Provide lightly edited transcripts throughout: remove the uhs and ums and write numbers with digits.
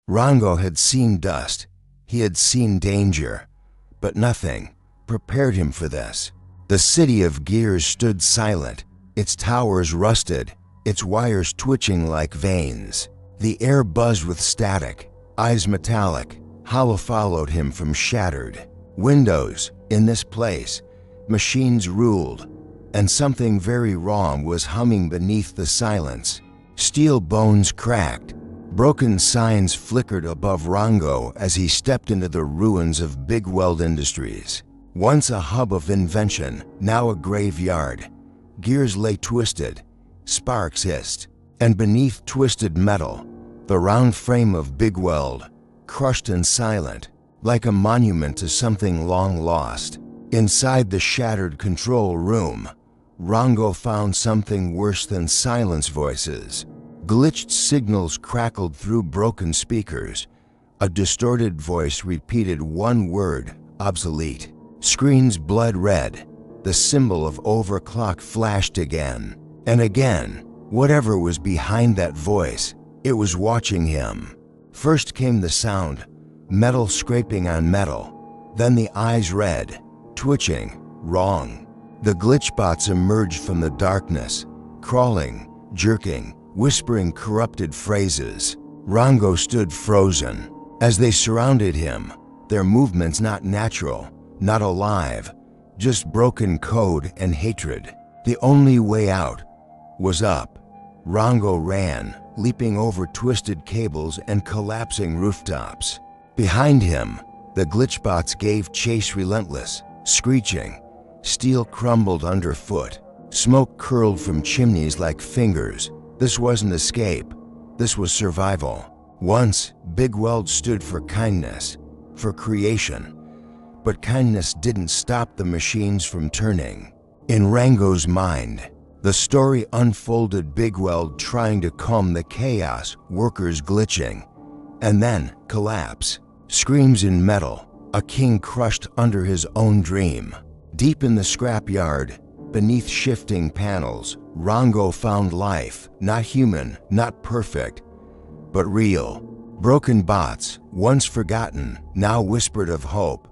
Rango had seen dust. He had seen danger. But nothing prepared him for this. The city of gears stood silent, its towers rusted, its wires twitching like veins. The air buzzed with static, eyes metallic. Hollow followed him from shattered windows. In this place, machines ruled, and something very wrong was humming beneath the silence. Steel bones cracked. Broken signs flickered above Rango as he stepped into the ruins of Bigweld Industries. Once a hub of invention, now a graveyard. Gears lay twisted, sparks hissed, and beneath twisted metal, the round frame of Bigweld, crushed and silent, like a monument to something long lost. Inside the shattered control room, Rango found something worse than silence voices. Glitched signals crackled through broken speakers. A distorted voice repeated one word, obsolete. Screens blood red. The symbol of overclock flashed again. And again, whatever was behind that voice, it was watching him. First came the sound, metal scraping on metal. Then the eyes red, twitching, wrong. The glitchbots emerged from the darkness, crawling, jerking, whispering corrupted phrases. Rango stood frozen. As they surrounded him, their movements not natural, not alive, just broken code and hatred. The only way out was up. Rango ran, leaping over twisted cables and collapsing rooftops. Behind him, the glitchbots gave chase relentless, screeching. Steel crumbled underfoot. Smoke curled from chimneys like fingers. This wasn't escape. This was survival. Once, Bigweld stood for kindness, for creation. But kindness didn't stop the machines from turning. In Rango's mind, the story unfolded: Bigweld trying to calm the chaos, workers glitching, and then collapse. Screams in metal, a king crushed under his own dream. Deep in the scrapyard, beneath shifting panels, Rango found life, not human, not perfect, but real. Broken bots, once forgotten, now whispered of hope.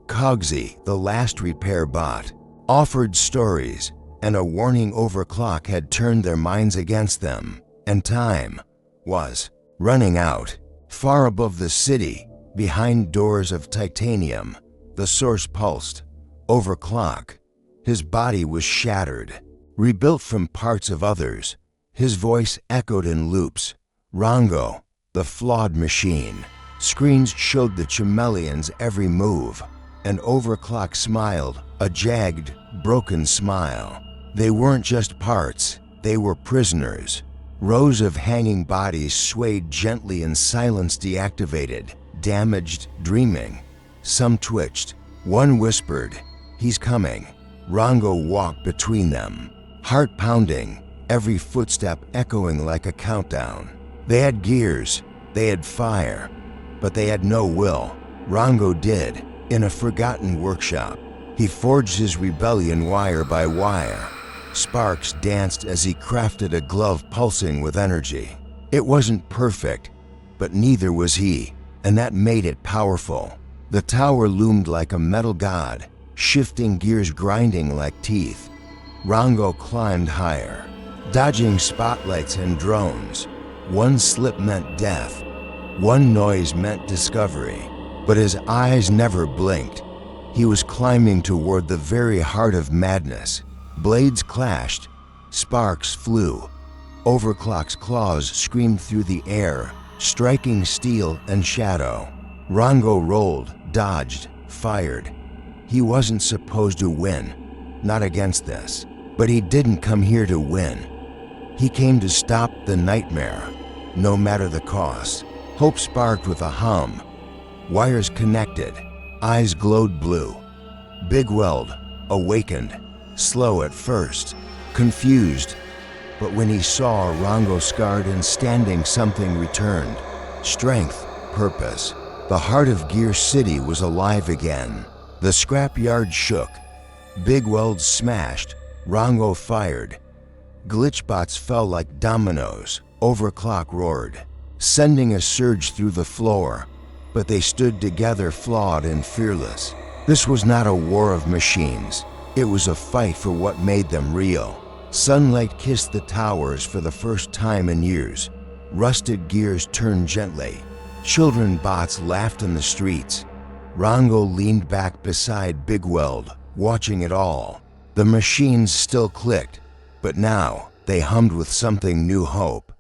Cogsy, the last repair bot, offered stories, and a warning overclock had turned their minds against them, and time was running out. Far above the city, behind doors of titanium, the source pulsed. Overclock. His body was shattered, rebuilt from parts of others. His voice echoed in loops. Rango, the flawed machine. Screens showed the chameleon's every move, and Overclock smiled, a jagged, broken smile. They weren't just parts, they were prisoners. Rows of hanging bodies swayed gently in silence, deactivated, damaged, dreaming. Some twitched. One whispered, "He's coming." Rango walked between them, heart pounding, every footstep echoing like a countdown. They had gears, they had fire, but they had no will. Rango did, in a forgotten workshop. He forged his rebellion wire by wire. Sparks danced as he crafted a glove pulsing with energy. It wasn't perfect, but neither was he, and that made it powerful. The tower loomed like a metal god, shifting gears grinding like teeth. Rango climbed higher, dodging spotlights and drones. One slip meant death, one noise meant discovery, but his eyes never blinked. He was climbing toward the very heart of madness. Blades clashed, sparks flew. Overclock's claws screamed through the air, striking steel and shadow. Rango rolled, dodged, fired. He wasn't supposed to win, not against this. But he didn't come here to win. He came to stop the nightmare, no matter the cost. Hope sparked with a hum. Wires connected, eyes glowed blue. Bigweld awakened, slow at first, confused. But when he saw Rango scarred and standing, something returned. Strength, purpose. The heart of Gear City was alive again. The scrapyard shook. Bigweld smashed. Rango fired. Glitchbots fell like dominoes. Overclock roared. sending a surge through the floor. But they stood together, flawed and fearless. This was not a war of machines. It was a fight for what made them real. Sunlight kissed the towers for the first time in years. Rusted gears turned gently. Children bots laughed in the streets. Rango leaned back beside Bigweld, watching it all. The machines still clicked, but now they hummed with something new: hope.